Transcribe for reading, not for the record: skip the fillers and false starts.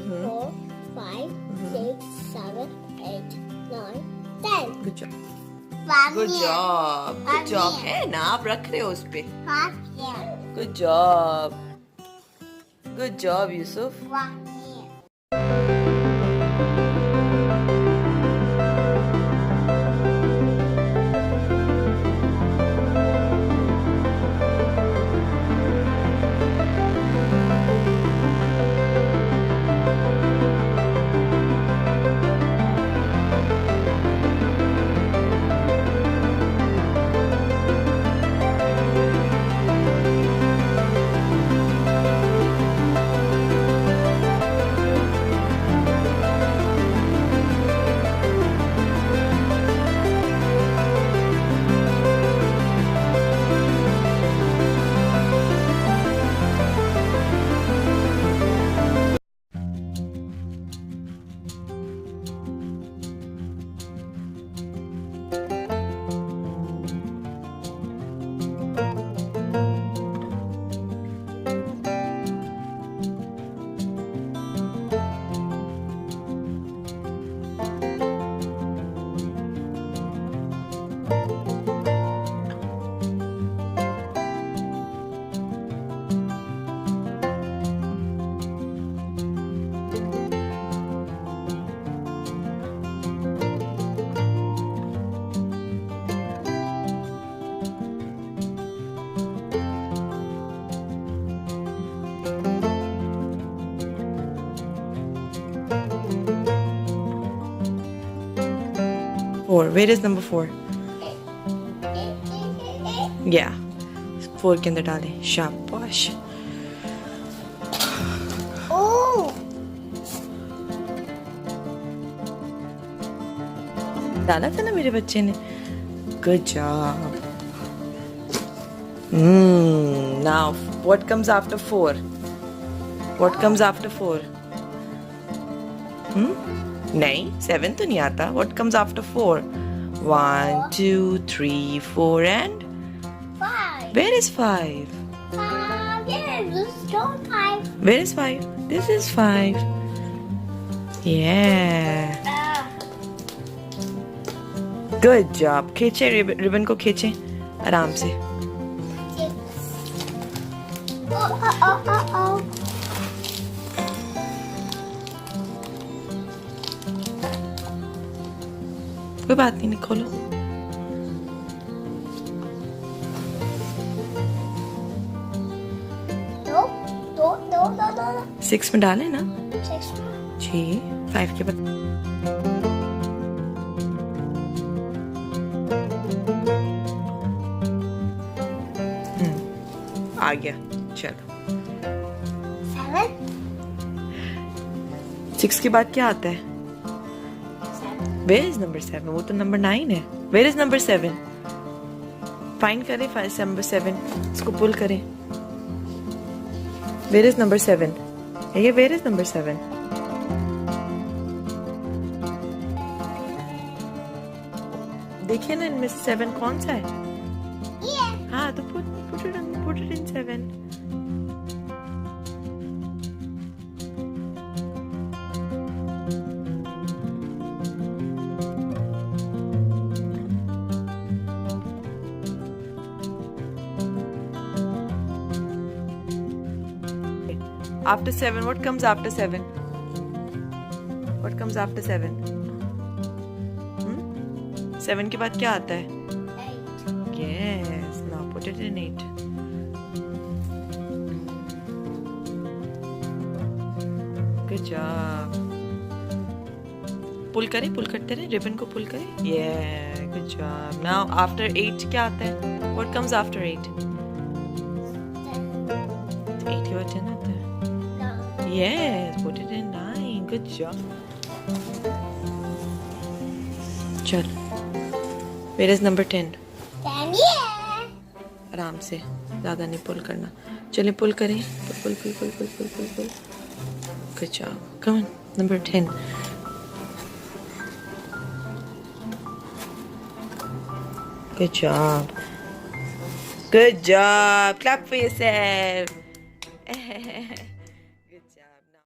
4, 5, 6, 7, 8, 9, 10. Good job. One Good year. job. Good One job. year. है ना आप रख रहे हो उस पे. 5 year. Good job. Good job, Yusuf. 1 year. Four. Where is number 4? Yeah. 4 के अंदर डाले. शाबाश. Oh! डाला था ना मेरे बच्चे ने. Good job. Now, what comes after 4? What comes after 4? नहीं, 7 तो नहीं आता. What comes after 4? 1, 2, 3, 4 and 5. where is 5? 5. Yes, this is still 5. Where is 5? This is 5. Yeah. Good job. खींचे रिबन को खींचे आराम से. 6. Oh. कोई बात नहीं, खोलो. No. 6 में डाले ना. 6. 6. 5 के बाद. आ गया. चलो. 7. 6 के बाद क्या आता है? Where is number 7? वो तो number 9 है. Where is number 7? Find करें number 7. इसको pull करें. Where is number 7? ये where is number 7? देखिए ना इनमें से 7 कौन सा है? Yeah. हाँ तो put it in 7. After 7, what comes after 7? What comes after 7? 7 के बाद क्या आता है? 8. Yes, now put it in 8. Good job. पुल करें, पुल करते रहे, रिबन को पुल करें. Yeah, good job. Now after 8 क्या आता है? What comes after 8? 8 के बाद 10 आता है. Yes, put it in 9. Good job. चल. Where is number 10? 10. Yeah. आराम से, ज़्यादा नहीं पुल करना. चलिए पुल करें. पुल. Good job. Come on. Number 10. Good job. Good job. Clap for yourself.